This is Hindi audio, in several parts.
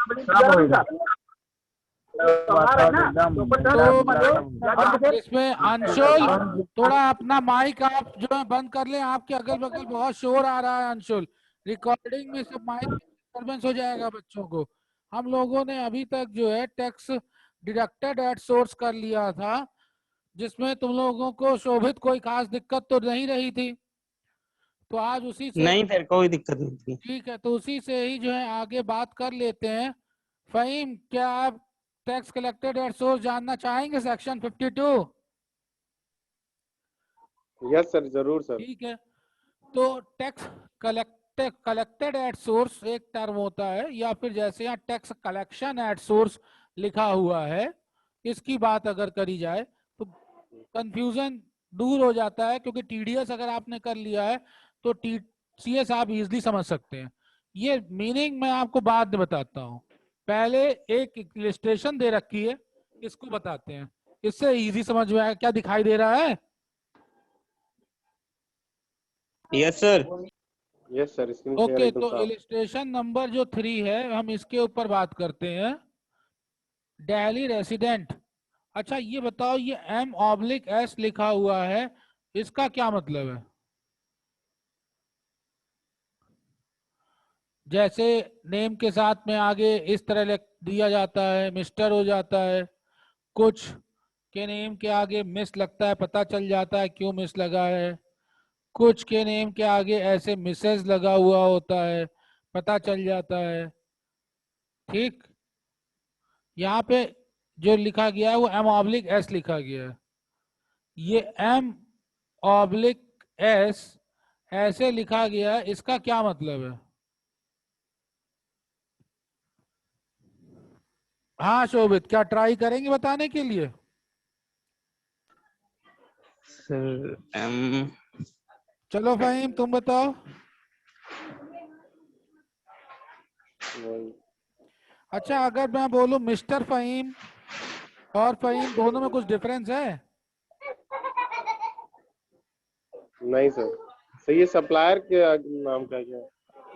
तो इसमें अंशुल थोड़ा अपना माइक आप जो है बंद कर लें, आपके अगल बगल बहुत शोर आ रहा है अंशुल। रिकॉर्डिंग में सब माइक डिस्टर्बेंस हो जाएगा बच्चों को। हम लोगों ने अभी तक जो है टैक्स डिडक्टेड एट सोर्स कर लिया था, जिसमें तुम लोगों को शोभित कोई खास दिक्कत तो नहीं रही थी। तो आज उसी से, नहीं सर, कोई दिक्कत नहीं थी। ठीक है, तो उसी से ही जो है आगे बात कर लेते हैं। फहीम, क्या आप टैक्स कलेक्टेड एट सोर्स जानना चाहेंगे सेक्शन 52? यस सर, जरूर सर। ठीक है, तो टैक्स कलेक्टेड एट सोर्स एक टर्म होता है, या फिर जैसे यहाँ टैक्स कलेक्शन एट सोर्स लिखा हुआ है, इसकी बात अगर करी जाए तो कंफ्यूजन दूर हो जाता है, क्योंकि टीडीएस अगर आपने कर लिया है तो टीसीएस आप इजीली समझ सकते हैं। ये मीनिंग मैं आपको बाद में बताता हूँ, पहले एक इलस्ट्रेशन दे रखी है, इसको बताते हैं, इससे इजी समझ में आएगा। क्या दिखाई दे रहा है? Yes sir. Yes sir, screen share okay, एकदम तो साफ। इलस्ट्रेशन नंबर जो 3 है, हम इसके ऊपर बात करते हैं। दिल्ली रेसिडेंट। अच्छा ये बताओ, ये M/S लिखा हुआ है, इसका क्या मतलब है? जैसे नेम के साथ में आगे इस तरह लिख दिया जाता है, मिस्टर हो जाता है, कुछ के नेम के आगे मिस लगता है, पता चल जाता है क्यों मिस लगा है, कुछ के नेम के आगे ऐसे मिसेज लगा हुआ होता है, पता चल जाता है। ठीक, यहाँ पे जो लिखा गया है वो M/S लिखा गया है। ये M/S ऐसे लिखा गया है, इसका क्या मतलब है? हाँ शोभित, क्या ट्राई करेंगे बताने के लिए? सर चलो फहीम तुम बताओ। अच्छा, अगर मैं बोलूं मिस्टर फहीम और फहीम, दोनों में कुछ डिफरेंस है? नहीं सर, सर ये सप्लायर के नाम का क्या?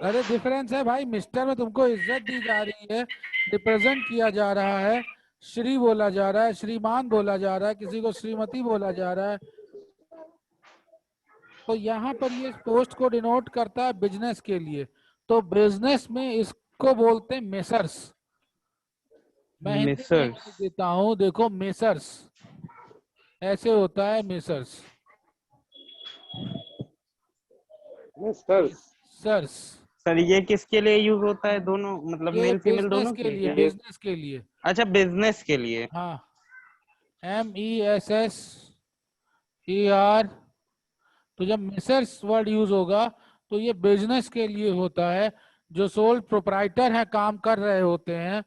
अरे डिफरेंस है भाई, मिस्टर में तुमको इज्जत दी जा रही है, रिप्रेजेंट किया जा रहा है, श्री बोला जा रहा है, श्रीमान बोला जा रहा है, किसी को श्रीमती बोला जा रहा है। तो यहाँ पर ये पोस्ट को डिनोट करता है बिजनेस के लिए, तो बिजनेस में इसको बोलते हैं मेसर्स। मैं हिंदी में मिसर्स। लिख देता हूँ, देखो मेसर्स ऐसे होता है, मेसर्स सर सर्स। सर ये किसके लिए यूज होता है, दोनों मतलब ये मेल फीमेल बिजनेस दोनों के के लिए, लिए? बिजनेस के लिए। अच्छा, बिजनेस के लिए। हाँ, MESSER। तो जब मिसर्स वर्ड यूज होगा तो ये बिजनेस के लिए होता है, जो सोल प्रोप्राइटर है, काम कर रहे होते हैं।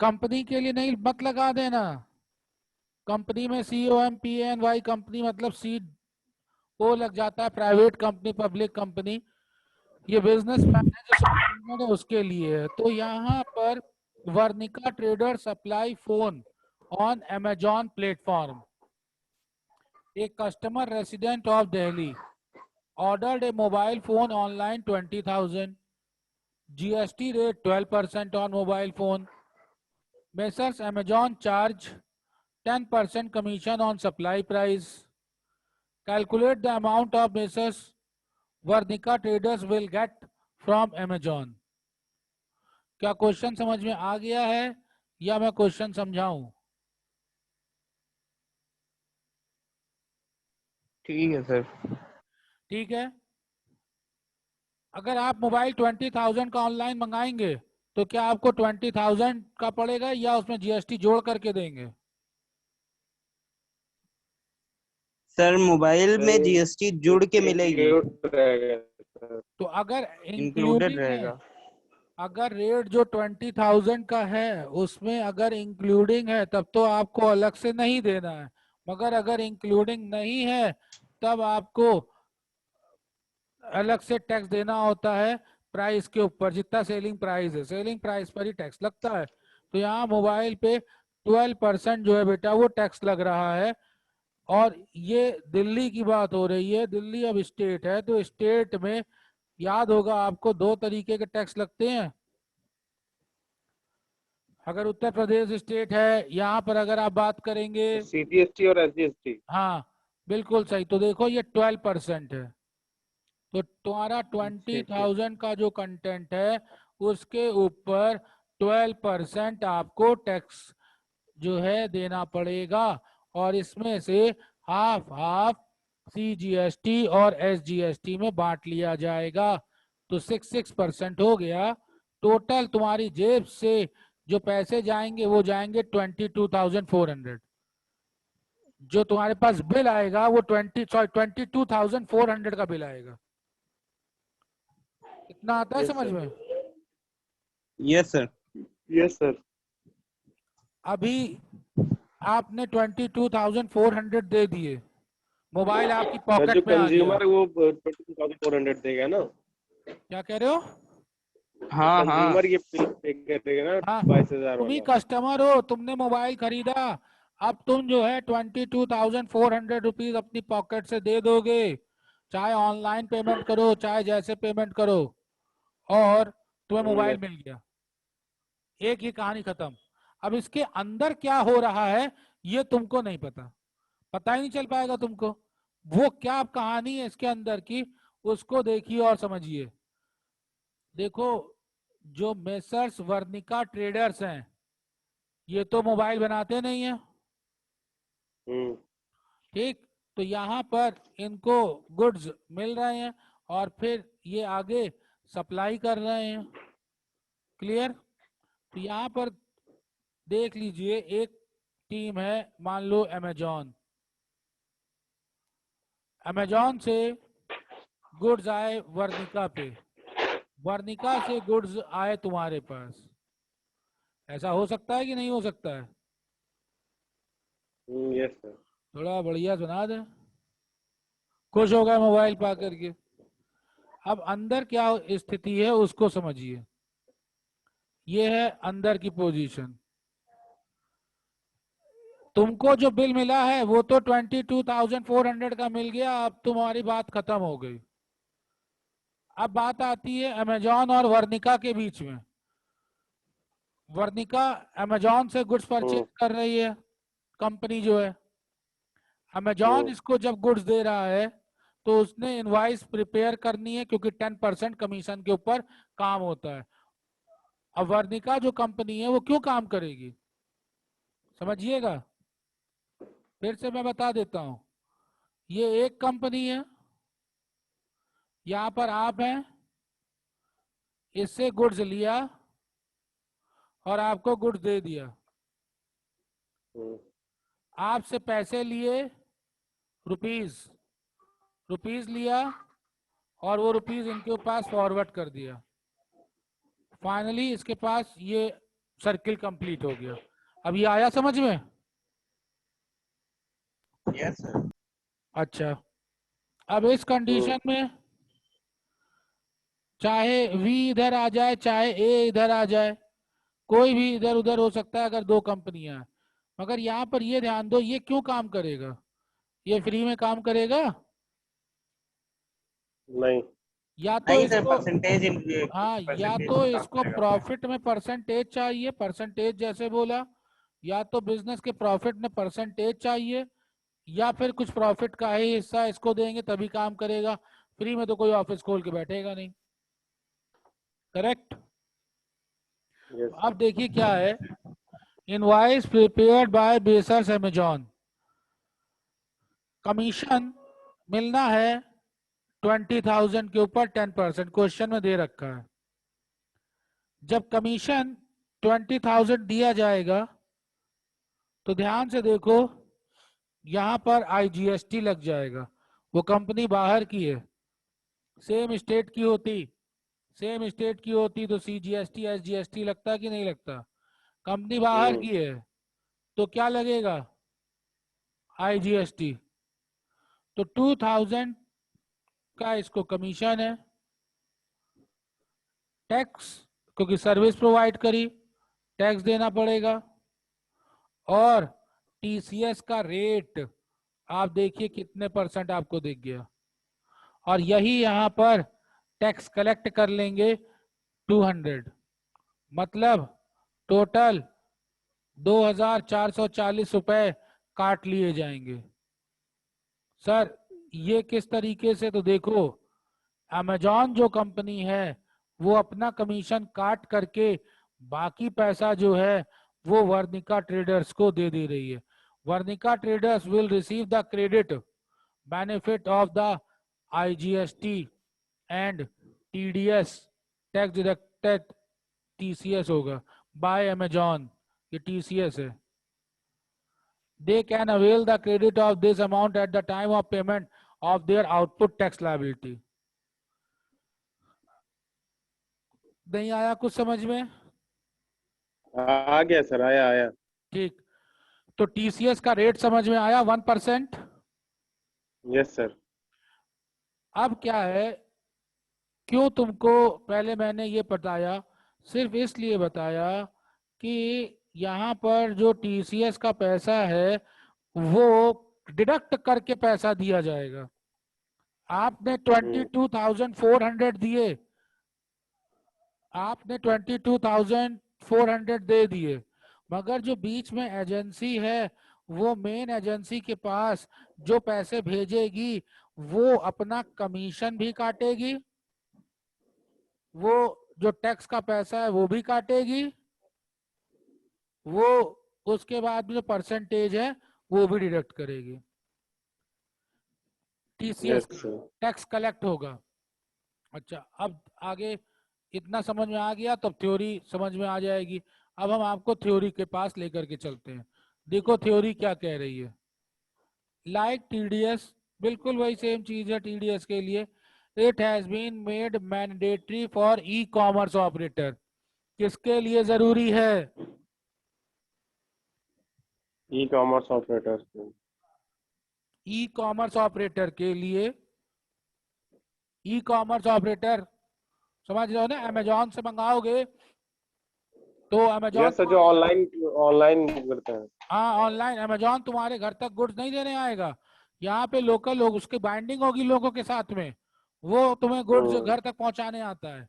कंपनी के लिए नहीं मत लगा देना, कंपनी में COMPANY कंपनी मतलब सी ओ लग जाता है, प्राइवेट कंपनी, पब्लिक कंपनी। ये बिजनेस मैन है जो सोल्यूशन है उसके लिए है। तो यहाँ पर Varnika trader supply phone on Amazon platform. A customer resident of Delhi ordered a mobile phone online 20,000. GST rate 12% on mobile phone. Messrs Amazon charge 10% commission on supply price. Calculate the amount of Messrs Varnika traders will get from Amazon. क्या क्वेश्चन समझ में आ गया है या मैं क्वेश्चन समझाऊं? ठीक है सर। ठीक है, अगर आप मोबाइल 20,000 का ऑनलाइन मंगाएंगे तो क्या आपको 20,000 का पड़ेगा या उसमें GST जोड़ करके देंगे? सर मोबाइल में जीएसटी जुड़ के मिलेगी, तो अगर इंक्लूडेड इंक्लूडिंग है, रहेगा। अगर रेट जो 20,000 का है उसमें अगर इंक्लूडिंग है तब तो आपको अलग से नहीं देना है, मगर अगर इंक्लूडिंग नहीं है तब आपको अलग से टैक्स देना होता है प्राइस के ऊपर। जितना सेलिंग प्राइस है, सेलिंग प्राइस पर ही टैक्स लगता है। तो यहाँ मोबाइल पे 12% जो है बेटा वो टैक्स लग रहा है। और ये दिल्ली की बात हो रही है, दिल्ली अब स्टेट है, तो स्टेट में याद होगा आपको 2 तरीके के टैक्स लगते हैं। अगर उत्तर प्रदेश स्टेट है, यहाँ पर अगर आप बात करेंगे, CGST और SGST। हाँ बिल्कुल सही। तो देखो ये 12% है, तो तुम्हारा ठीक 20,000 का जो कंटेंट है उसके ऊपर 12% आपको टैक्स जो है देना पड़ेगा, और इसमें से हाफ हाफ CGST और SGST में बांट लिया जाएगा, तो 6% हो गया। टोटल तुम्हारी जेब से जो पैसे जाएंगे वो जाएंगे 22,400। जो तुम्हारे पास बिल आएगा वो 22,400 का बिल आएगा। इतना आता है Yes, समझ sir. में? Yes sir. Yes sir. अभी आपने 22,400 दे दिए, मोबाइल आपकी जो पॉकेट में आ गया। कंज्यूमर वो 22,400 देगा ना, क्या कह रहे हो? हाँ हाँ कंज्यूमर ये पे करेगा ना हाँ, 22,000 तुम ही वाला। कस्टमर हो, तुमने मोबाइल खरीदा, अब तुम जो है 22,400 रुपीज अपनी पॉकेट से दे दोगे, चाहे ऑनलाइन पेमेंट करो चाहे जैसे पेमेंट करो, और तुम्हें मोबाइल Yes. मिल गया। एक ही कहानी खत्म। अब इसके अंदर क्या हो रहा है ये तुमको नहीं पता, पता ही नहीं चल पाएगा तुमको। वो क्या कहानी है इसके अंदर की, उसको देखिए और समझिए। देखो, जो मेसर्स वर्निका ट्रेडर्स हैं, ये तो मोबाइल बनाते नहीं है, हम्म। ठीक? तो यहाँ पर इनको गुड्स मिल रहे हैं और फिर ये आगे सप्लाई कर रहे हैं। क्लियर? तो यहाँ पर देख लीजिए, एक टीम है, मान लो अमेजॉन। अमेजॉन से गुड्स आए वर्निका पे, वर्निका से गुड्स आए तुम्हारे पास। ऐसा हो सकता है कि नहीं हो सकता है? Yes sir. थोड़ा बढ़िया सुना दे, खुश हो गए मोबाइल पा करके। अब अंदर क्या स्थिति है उसको समझिए। ये है अंदर की पोजीशन। तुमको जो बिल मिला है वो तो 22,400 का मिल गया, अब तुम्हारी बात खत्म हो गई। अब बात आती है अमेजॉन और वर्निका के बीच में। वर्निका अमेजॉन से गुड्स परचेज कर रही है, कंपनी जो है। अमेजॉन इसको जब गुड्स दे रहा है तो उसने इनवॉइस प्रिपेयर करनी है, क्योंकि 10% कमीशन के ऊपर काम होता है। अब वर्निका जो कंपनी है वो क्यों काम करेगी, समझिएगा, फिर से मैं बता देता हूं। ये एक कंपनी है, यहां पर आप हैं, इससे गुड्स लिया और आपको गुड्स दे दिया। आपसे पैसे लिए, रुपीस रुपीस लिया, और वो रुपीस इनके पास फॉरवर्ड कर दिया। फाइनली इसके पास ये सर्किल कंप्लीट हो गया। अब ये आया समझ में? Yes sir. अच्छा, अब इस कंडीशन में चाहे V इधर आ जाए चाहे A इधर आ जाए, कोई भी इधर उधर हो सकता है अगर दो कंपनियां हैं, मगर यहाँ पर ये ध्यान दो, ये क्यों काम करेगा? ये फ्री में काम करेगा? नहीं। या तो नहीं सर, इसको, परसेंटेज हाँ, या परसेंटेज तो पे काम इसको करेगा। प्रॉफिट में परसेंटेज चाहिए, परसेंटेज जैसे बोला, या तो बिजनेस के प्रॉफिट में परसेंटेज चाहिए, या फिर कुछ प्रॉफिट का ही हिस्सा इसको देंगे तभी काम करेगा। फ्री में तो कोई ऑफिस खोल के बैठेगा नहीं। करेक्ट? यस अब देखिए क्या है, invoice prepared by messrs Amazon. Commission मिलना है 20,000 के ऊपर 10%, क्वेश्चन में दे रखा है। जब कमीशन 20,000 दिया जाएगा तो ध्यान से देखो, यहां पर IGST लग जाएगा। वो कंपनी बाहर की है, सेम स्टेट की होती, सेम स्टेट की होती तो CGST SGST लगता कि नहीं लगता? कंपनी बाहर की है तो क्या लगेगा? IGST। तो 2,000 का इसको कमीशन है, टैक्स, क्योंकि सर्विस प्रोवाइड करी, टैक्स देना पड़ेगा, और TCS का रेट आप देखिए कितने परसेंट आपको दिख गया, और यही यहां पर टैक्स कलेक्ट कर लेंगे 200, मतलब टोटल 2,440 रुपए काट लिए जाएंगे। सर ये किस तरीके से, तो देखो अमेजॉन जो कंपनी है वो अपना कमीशन काट करके बाकी पैसा जो है वो वर्णिका ट्रेडर्स को दे दे रही है। Varnika traders will receive the credit benefit of the IGST and TDS tax deducted, TCS होगा बाय अमेजॉन, ये TCS है। They can avail the credit of this amount at the time of payment of their output tax liability. नहीं आया कुछ समझ में? आ गया सर, आया आया। ठीक, तो TCS का रेट समझ में आया 1%। Yes sir. अब क्या है, क्यों तुमको पहले मैंने ये बताया, सिर्फ इसलिए बताया कि यहाँ पर जो TCS का पैसा है वो डिडक्ट करके पैसा दिया जाएगा। आपने 22,400 दिए, आपने 22,400 दे दिए, मगर जो बीच में एजेंसी है वो मेन एजेंसी के पास जो पैसे भेजेगी वो अपना कमीशन भी काटेगी, वो जो टैक्स का पैसा है वो भी काटेगी, वो उसके बाद जो परसेंटेज है वो भी डिडक्ट करेगी। TCS यस का सर। टैक्स कलेक्ट होगा। अच्छा, अब आगे इतना समझ में आ गया, तब थ्योरी समझ में आ जाएगी। अब हम आपको थ्योरी के पास लेकर के चलते हैं। देखो थ्योरी क्या कह रही है। लाइक TDS, बिल्कुल वही सेम चीज है TDS के लिए। It has been made mandatory for e-commerce operator. किसके लिए जरूरी है? E-commerce operator. ई-कॉमर्स ऑपरेटर के लिए। ई-कॉमर्स ऑपरेटर समझ रहे हो ना, अमेजॉन से मंगाओगे तो अमेजॉन यस सर, जो ऑनलाइन ऑनलाइन करते हैं। हाँ ऑनलाइन, अमेजॉन तुम्हारे घर तक गुड्स नहीं देने आएगा। यहाँ पे लोकल लोग, उसकी बाइंडिंग होगी लोगों के साथ में, वो तुम्हें गुड्स हम्म घर तक पहुंचाने आता है।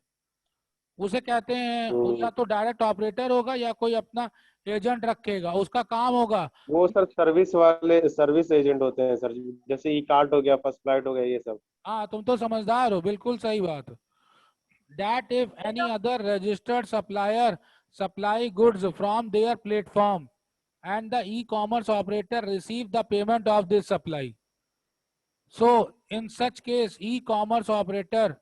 उसे कहते हैं, हम्म। या तो डायरेक्ट ऑपरेटर होगा या कोई अपना एजेंट रखेगा, उसका काम होगा। वो सर सर्विस वाले, सर्विस एजेंट होते हैं सर, जैसे ई कार्ट हो गया, फर्स्ट फ्लाइट हो गया, ये सब। हाँ तुम तो समझदार हो, बिल्कुल सही बात। That if any other registered supplier supply goods from their platform and the e-commerce operator receive the payment of this supply. So in such case, e-commerce operator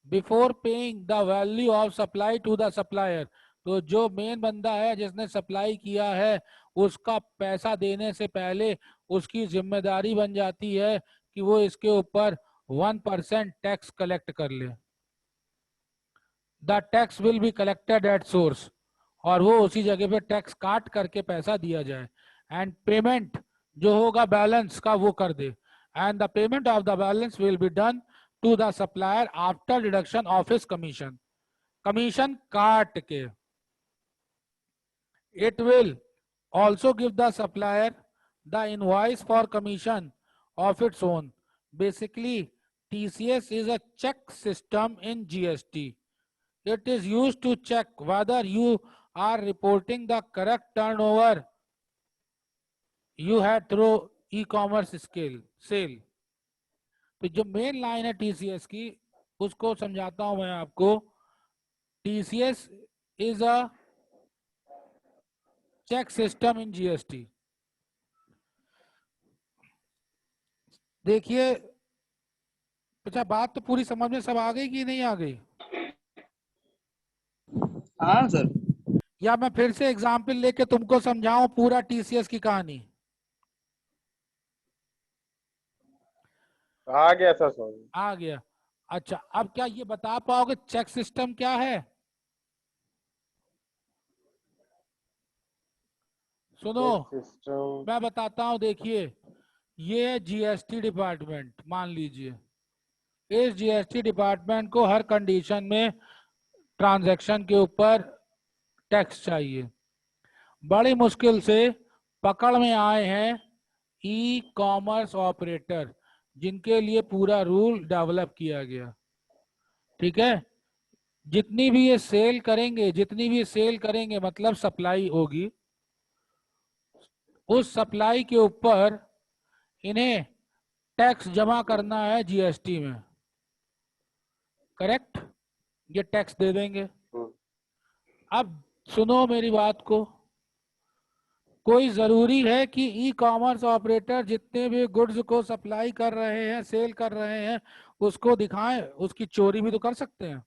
before paying the value of supply to the supplier, तो जो मेन बंदा है जिसने सप्लाई किया है उसका पैसा देने से पहले उसकी जिम्मेदारी बन जाती है कि वो इसके ऊपर 1% टैक्स कलेक्ट कर ले। The tax will be collected at source, और वो उसी जगह पे टैक्स काट करके पैसा दिया जाए। एंड पेमेंट जो होगा बैलेंस का वो कर दे, and the payment of the balance will be done to the supplier after deduction of his commission. Commission काट के। It will also give the supplier the invoice for commission of its own. Basically TCS is a check system in GST. It is used to check whether you are reporting the correct turnover you had through e-commerce sale। तो जो मेन लाइन है TCS की उसको समझाता हूं मैं आपको। TCS is a check system in GST। देखिए, अच्छा बात तो पूरी समझ में सब आ गई कि नहीं आ गई? हाँ सर। या मैं फिर से एग्जाम्पल लेके तुमको समझाऊं पूरा TCS की कहानी? आ गया सर समझ। आ गया। अच्छा, अब क्या ये बता पाओगे चेक सिस्टम क्या है? सुनो सिस्टम। मैं बताता हूं। देखिए, ये है GST डिपार्टमेंट, मान लीजिए। इस GST डिपार्टमेंट को हर कंडीशन में ट्रांजैक्शन के ऊपर टैक्स चाहिए। बड़ी मुश्किल से पकड़ में आए हैं ई-कॉमर्स ऑपरेटर, जिनके लिए पूरा रूल डेवलप किया गया। ठीक है, जितनी भी ये सेल करेंगे, जितनी भी सेल करेंगे मतलब सप्लाई होगी, उस सप्लाई के ऊपर इन्हें टैक्स जमा करना है जीएसटी में, करेक्ट? ये टैक्स दे देंगे। अब सुनो मेरी बात को, कोई जरूरी है कि ई कॉमर्स ऑपरेटर जितने भी गुड्स को सप्लाई कर रहे हैं, सेल कर रहे हैं, उसको दिखाएं? उसकी चोरी भी तो कर सकते हैं,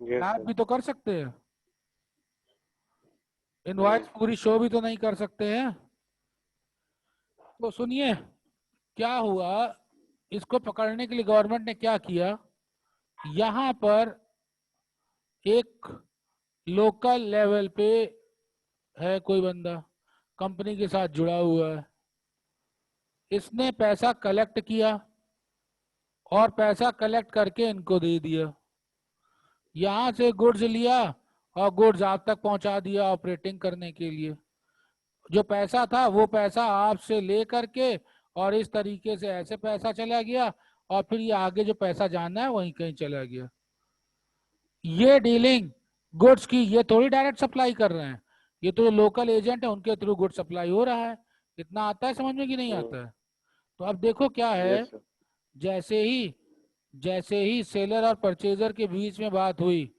यस गायब सर। भी तो कर सकते हैं, इनवॉइस पूरी शो भी तो नहीं कर सकते हैं। तो सुनिए क्या हुआ, इसको पकड़ने के लिए गवर्नमेंट ने क्या किया, यहाँ पर एक लोकल लेवल पे है कोई बंदा, कंपनी के साथ जुड़ा हुआ है, इसने पैसा कलेक्ट किया और पैसा कलेक्ट करके इनको दे दिया, यहाँ से गुड्स लिया और गुड्स आप तक पहुंचा दिया ऑपरेटिंग करने के लिए। जो पैसा था वो पैसा आपसे ले करके और इस तरीके से ऐसे पैसा चला गया और फिर ये आगे जो पैसा जाना है वहीं कहीं चला गया। ये डीलिंग गुड्स की, ये थोड़ी डायरेक्ट सप्लाई कर रहे हैं, ये तो लोकल एजेंट है उनके थ्रू गुड्स सप्लाई हो रहा है। इतना आता है समझ में कि नहीं आता है? तो अब देखो क्या है, यस सर। जैसे ही सेलर और परचेजर के बीच में बात हुई,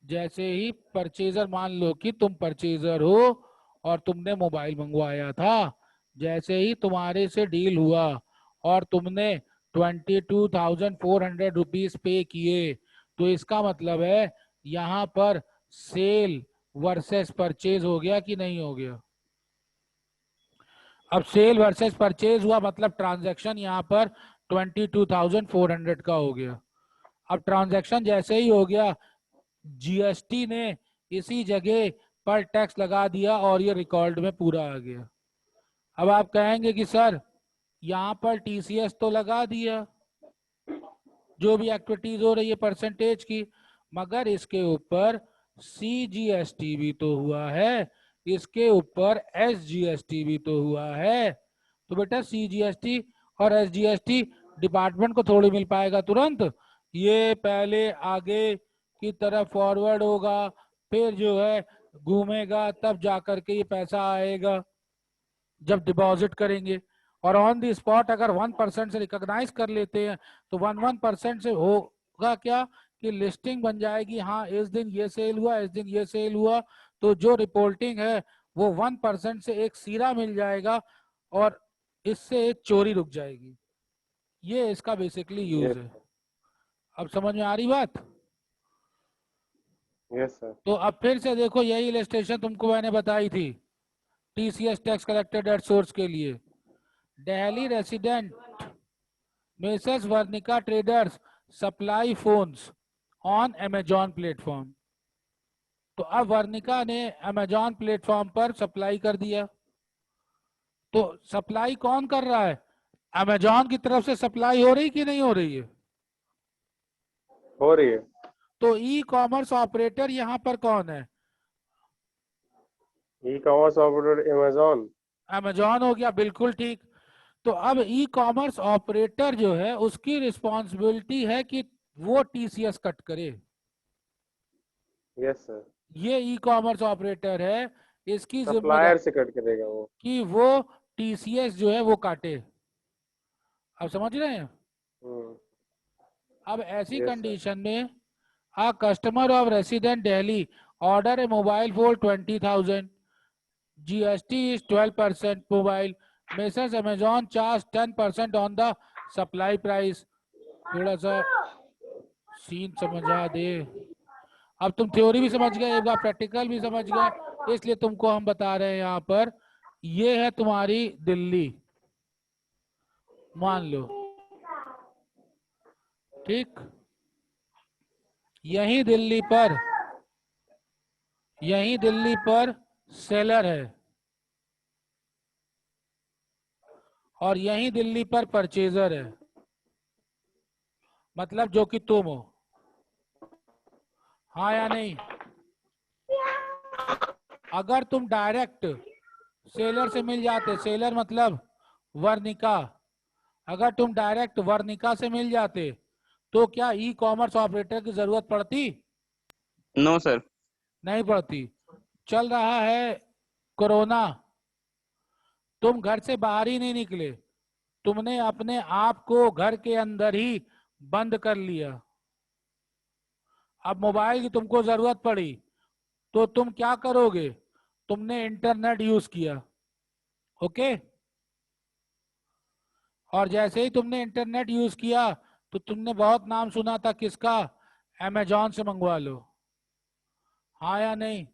जैसे ही परचेजर, मान लो कि तुम परचेजर हो और तुमने मोबाइल मंगवाया था, जैसे ही तुम्हारे से डील हुआ और तुमने 22,400 रुपीज पे किए, तो इसका मतलब है यहाँ पर सेल वर्सेस परचेज हो गया कि नहीं हो गया? अब सेल वर्सेस परचेज हुआ मतलब ट्रांजैक्शन यहाँ पर 22,400 का हो गया। अब ट्रांजैक्शन जैसे ही हो गया, जीएसटी ने इसी जगह पर टैक्स लगा दिया और ये रिकॉर्ड में पूरा आ गया। अब आप कहेंगे कि सर यहाँ पर टीसीएस तो लगा दिया, जो भी एक्टिविटीज हो रही है परसेंटेज की, मगर इसके ऊपर सीजीएसटी भी तो हुआ है, इसके ऊपर एसजीएसटी भी तो हुआ है। तो बेटा सीजीएसटी और एसजीएसटी डिपार्टमेंट को थोड़ी मिल पाएगा तुरंत, ये पहले आगे की तरफ फॉरवर्ड होगा, फिर जो है घूमेगा, तब जाकर के ये पैसा आएगा जब डिपॉजिट करेंगे। और ऑन द स्पॉट अगर 1% से रिकॉग्नाइज कर लेते हैं तो 1% से होगा क्या कि लिस्टिंग बन जाएगी, हाँ इस दिन ये सेल हुआ, इस दिन ये सेल हुआ, तो जो रिपोर्टिंग है वो 1% से एक सीरा मिल जाएगा और इससे चोरी रुक जाएगी। ये इसका बेसिकली यूज है। अब समझ में आ रही बात? Yes sir. तो अब फिर से देखो, यही इलस्ट्रेशन तुमको मैंने बताई थी TCS tax collected at source के लिए। Delhi resident messrs Varnika traders supply phones on Amazon platform. तो अब वर्निका ने अमेजॉन प्लेटफॉर्म पर सप्लाई कर दिया, तो सप्लाई कौन कर रहा है? अमेजॉन की तरफ से सप्लाई हो रही कि नहीं हो रही है? हो रही है। तो ई कॉमर्स ऑपरेटर यहाँ पर कौन है? E commerce operator Amazon. Amazon हो गया, बिल्कुल ठीक। तो अब ई कॉमर्स ऑपरेटर जो है उसकी रिस्पॉन्सिबिलिटी है कि वो टीसीएस कट करे। Yes sir. ये ई कॉमर्स ऑपरेटर है, इसकी सप्लायर जिम्मेदारी से कट करेगा वो। कि वो टीसीएस जो है वो काटे। अब समझ रहे हैं? अब ऐसी Yes, sir. कंडीशन में a customer of resident Delhi order a mobile for 20,000, GST is 12% mobile, Messrs Amazon charge 10% on the supply price। थोड़ा सा सीन समझा दे। अब तुम थ्योरी भी समझ गए, एक बार प्रैक्टिकल भी समझ गए, इसलिए तुमको हम बता रहे हैं यहाँ पर। ये है तुम्हारी दिल्ली, मान लो, ठीक? यही दिल्ली पर सेलर है और यही दिल्ली पर परचेजर है, मतलब जो कि तुम हो, हाँ या नहीं? अगर तुम डायरेक्ट सेलर से मिल जाते, सेलर मतलब वर्निका, अगर तुम डायरेक्ट वर्निका से मिल जाते तो क्या ई कॉमर्स ऑपरेटर की जरूरत पड़ती? No sir. नहीं पड़ती। चल रहा है कोरोना, तुम घर से बाहर ही नहीं निकले, तुमने अपने आप को घर के अंदर ही बंद कर लिया। अब मोबाइल की तुमको जरूरत पड़ी तो तुम क्या करोगे? तुमने इंटरनेट यूज किया, ओके। और जैसे ही तुमने इंटरनेट यूज किया तो तुमने बहुत नाम सुना था किसका? अमेजॉन से मंगवा लो, हाँ या नहीं?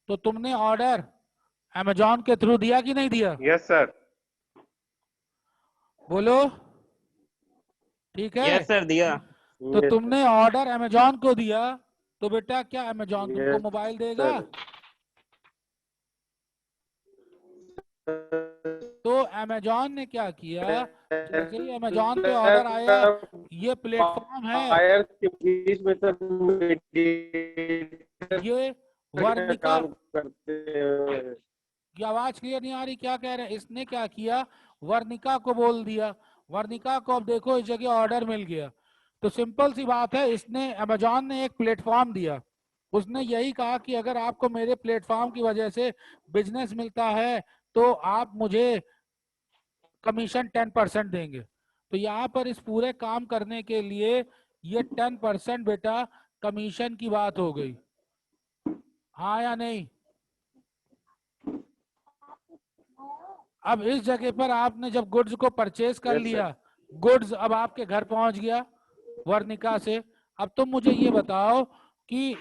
तो तुमने ऑर्डर अमेजॉन के थ्रू दिया कि नहीं दिया? Yes sir. बोलो, ठीक है। यस सर, दिया। तो तुमने ऑर्डर अमेजॉन को दिया, तो बेटा क्या अमेजॉन तुमको Yes, मोबाइल देगा? sir. तो अमेजॉन ने क्या किया, जैसे ही अमेजॉन पे ऑर्डर आया, ये प्लेटफॉर्म है, Buyers के बीच में सर ये वर्णिका काम करते हैं। की आवाज क्लियर नहीं आ रही, क्या कह रहे हैं? इसने क्या किया, वर्णिका को बोल दिया, वर्णिका को अब देखो इस जगह ऑर्डर मिल गया। तो सिंपल सी बात है, इसने अमेजॉन ने एक प्लेटफॉर्म दिया, उसने यही कहा कि अगर आपको मेरे प्लेटफॉर्म की वजह से बिजनेस मिलता है तो आप मुझे कमीशन 10% देंगे। तो यहाँ पर इस पूरे काम करने के लिए ये 10% बेटा कमीशन की बात हो गई, हाँ या नहीं? अब इस जगह पर आपने जब गुड्स को परचेज कर Yes, लिया, गुड्स अब आपके घर पहुंच गया वर्णिका से। अब तुम मुझे ये बताओ कि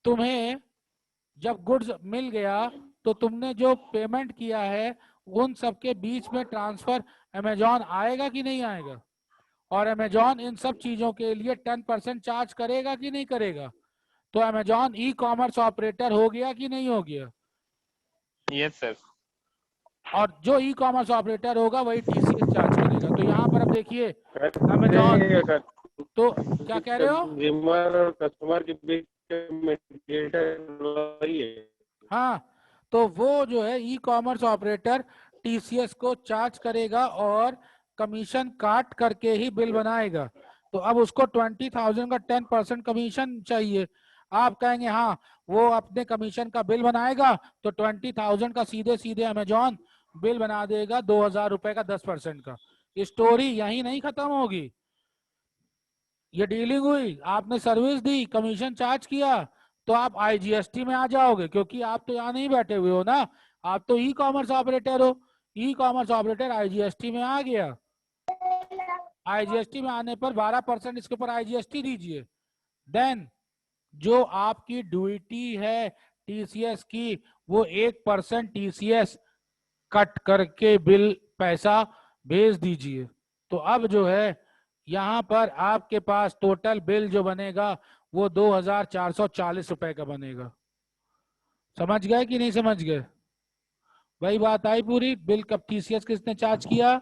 तुम्हें जब गुड्स मिल गया तो तुमने जो पेमेंट किया है उन सबके बीच में ट्रांसफर अमेजॉन आएगा कि नहीं आएगा? और अमेजॉन इन सब चीजों के लिए 10% चार्ज करेगा कि नहीं करेगा? तो अमेजॉन ई कॉमर्स ऑपरेटर हो गया कि नहीं हो गया? Yes sir. और जो ई कॉमर्स ऑपरेटर होगा वही टीसीएस चार्ज करेगा। तो यहाँ पर अब देखिए sir. अमेजॉन, नहीं, सर। तो क्या कह रहे हो? कंज्यूमर और कस्टमर के बीच मीडिएटर वही है। हाँ, तो वो जो है ई कॉमर्स ऑपरेटर टीसीएस को चार्ज करेगा और कमीशन काट करके ही बिल बनाएगा। तो अब उसको 20,000 का 10% कमीशन चाहिए। आप कहेंगे हाँ वो अपने कमीशन का बिल बनाएगा तो 20,000 का सीधे सीधे अमेजॉन बिल बना देगा 2,000 रुपए का 10% का। स्टोरी यही नहीं खत्म होगी, ये डीलिंग हुई, आपने सर्विस दी, कमीशन चार्ज किया, तो आप आईजीएसटी में आ जाओगे, क्योंकि आप तो यहाँ नहीं बैठे हुए हो ना, आप तो ई कॉमर्स ऑपरेटर हो। ई कॉमर्स ऑपरेटर आईजीएसटी में आ गया, आईजीएसटी में आने पर 12% इसके ऊपर आईजीएसटी दीजिए। देन जो आपकी ड्यूटी है टीसीएस की, वो 1% टीसीएस कट करके बिल पैसा भेज दीजिए। तो अब जो है यहाँ पर आपके पास टोटल बिल जो बनेगा वो 2,440 रुपए का बनेगा। समझ गए कि नहीं समझ गए? वही बात आई पूरी, बिल कब टीसीएस किसने चार्ज किया।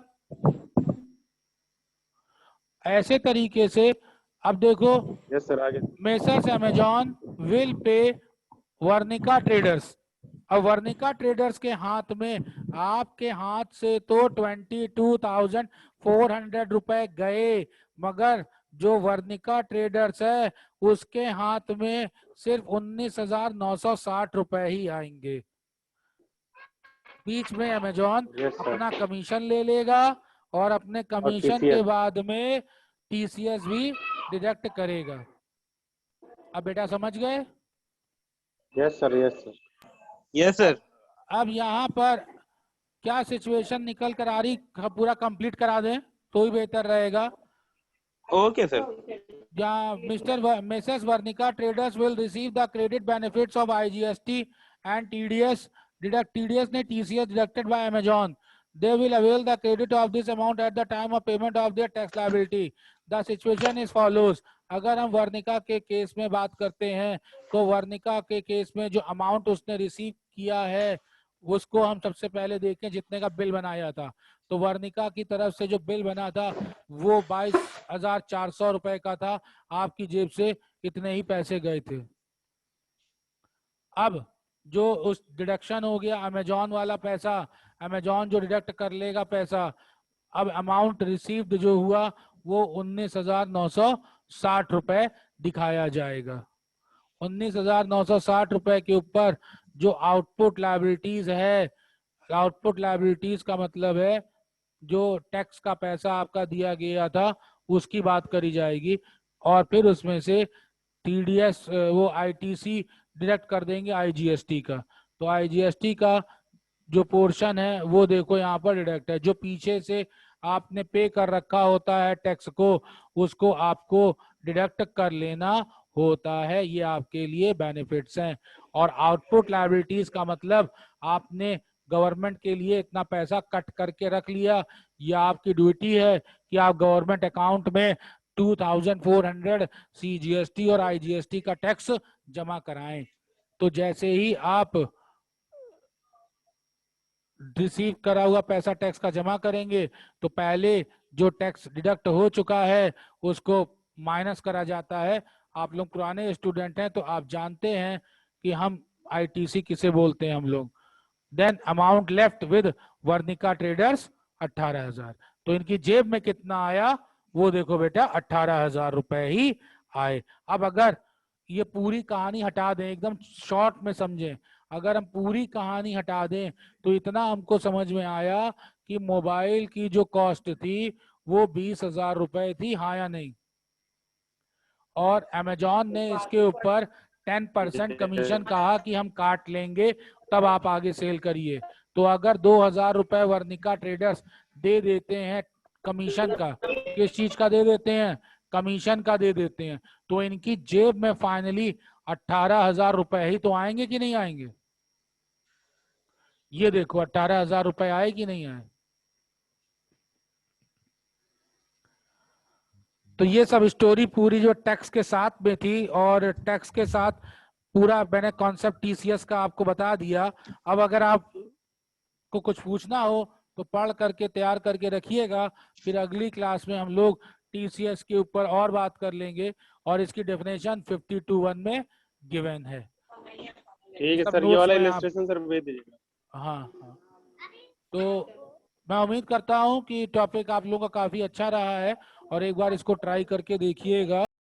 ऐसे तरीके से अब देखो, यस सर, आगे। Messrs Amazon will pay Varnika traders. अब वर्णिका ट्रेडर्स के हाथ में, आपके हाथ से तो 22,400 रुपए गए, मगर जो वर्णिका ट्रेडर्स है उसके हाथ में सिर्फ 19,960 रुपए ही आएंगे। बीच में अमेजॉन Yes, sir. अपना कमीशन ले लेगा और अपने कमीशन के TCS बाद में टीसीएस भी डिडक्ट करेगा। अब बेटा समझ गए? Yes sir, yes sir. Yes sir. अब यहाँ पर क्या सिचुएशन निकल कर आ रही, पूरा कंप्लीट करा दें तो ही बेहतर रहेगा। Okay sir. Mrs. Varnika traders will receive the credit benefits of IGST and TDS. TDS ने TCS deducted by Amazon. They will avail the credit of this amount at the time of payment of their tax liability. The situation is follows. अगर हम वर्णिका के केस में बात करते हैं तो वर्णिका के केस में जो अमाउंट उसने रिसीव किया है उसको हम सबसे पहले देखें जितने का बिल बनाया था। तो वर्णिका की तरफ से जो बिल बना था वो 22,400 रुपए का था, आपकी जेब से इतने ही पैसे गए थे। अब जो उस डिडक्शन हो गया अमेजॉन वाला पैसा, अमेजॉन जो डिडक्ट कर लेगा पैसा, अब अमाउंट रिसीव्ड जो हुआ वो 19,960 रुपए दिखाया जाएगा। 19,960 रुपए के ऊपर जो आउटपुट लायबिलिटीज है, आउटपुट लायबिलिटीज का मतलब है जो टैक्स का पैसा आपका दिया गया था उसकी बात करी जाएगी, और फिर उसमें से टीडीएस वो आईटीसी डिडक्ट कर देंगे आईजीएसटी का। तो आईजीएसटी का जो पोर्शन है वो देखो यहाँ पर डिडक्ट है, जो पीछे से आपने पे कर रखा होता है टैक्स को उसको आपको डिडक्ट कर लेना होता है। ये आपके लिए बेनिफिट्स हैं। और आउटपुट लायबिलिटीज का मतलब आपने गवर्नमेंट के लिए इतना पैसा कट करके रख लिया, ये आपकी ड्यूटी है कि आप गवर्नमेंट अकाउंट में 2400 सीजीएसटी और आईजीएसटी का टैक्स जमा कराएं। तो जैसे ही आप रिसीव करा हुआ पैसा टैक्स का जमा करेंगे तो पहले जो टैक्स डिडक्ट हो चुका है उसको माइनस करा जाता है। आप लोग पुराने स्टूडेंट हैं तो आप जानते हैं कि हम आईटीसी किसे बोलते हैं हम लोग। Then amount left with Varnika traders 18,000। तो इनकी जेब में कितना आया वो देखो बेटा 18,000 रुपए ही आए। अब अगर ये पूरी कहानी हटा दें, एकदम शॉर्ट में समझें, अगर हम पूरी कहानी हटा दें तो इतना हमको समझ में आया कि मोबाइल की जो कॉस्ट थी वो 20,000 रुपए थी, हाँ या नहीं? और अमेजॉन ने इसके ऊपर 10% कमीशन कहा कि हम काट लेंगे तब आप आगे सेल करिए। तो अगर 2,000 रुपए वर्निका ट्रेडर्स दे देते हैं कमीशन का, किस चीज का दे देते हैं? कमीशन का दे देते हैं, तो इनकी जेब में फाइनली 18,000 रुपए ही तो आएंगे कि नहीं आएंगे? ये देखो 18,000 रुपए आए कि नहीं आए? तो ये सब स्टोरी पूरी जो टैक्स के साथ में थी, और टैक्स के साथ पूरा मैंने कॉन्सेप्ट टीसीएस का आपको बता दिया। अब अगर आप को कुछ पूछना हो तो पढ़ करके तैयार करके रखिएगा, फिर अगली क्लास में हम लोग टीसीएस के ऊपर और बात कर लेंगे, और इसकी डेफिनेशन 52(1) में गिवन है। ठीक है सब सर, ये नोट्स वाला में इलस्ट्रेशन सर भेज दीजिएगा। हाँ हाँ। तो मैं उम्मीद करता हूँ कि टॉपिक आप लोगों का काफी अच्छा रहा है, और एक बार इसको ट्राई करके देखिएगा।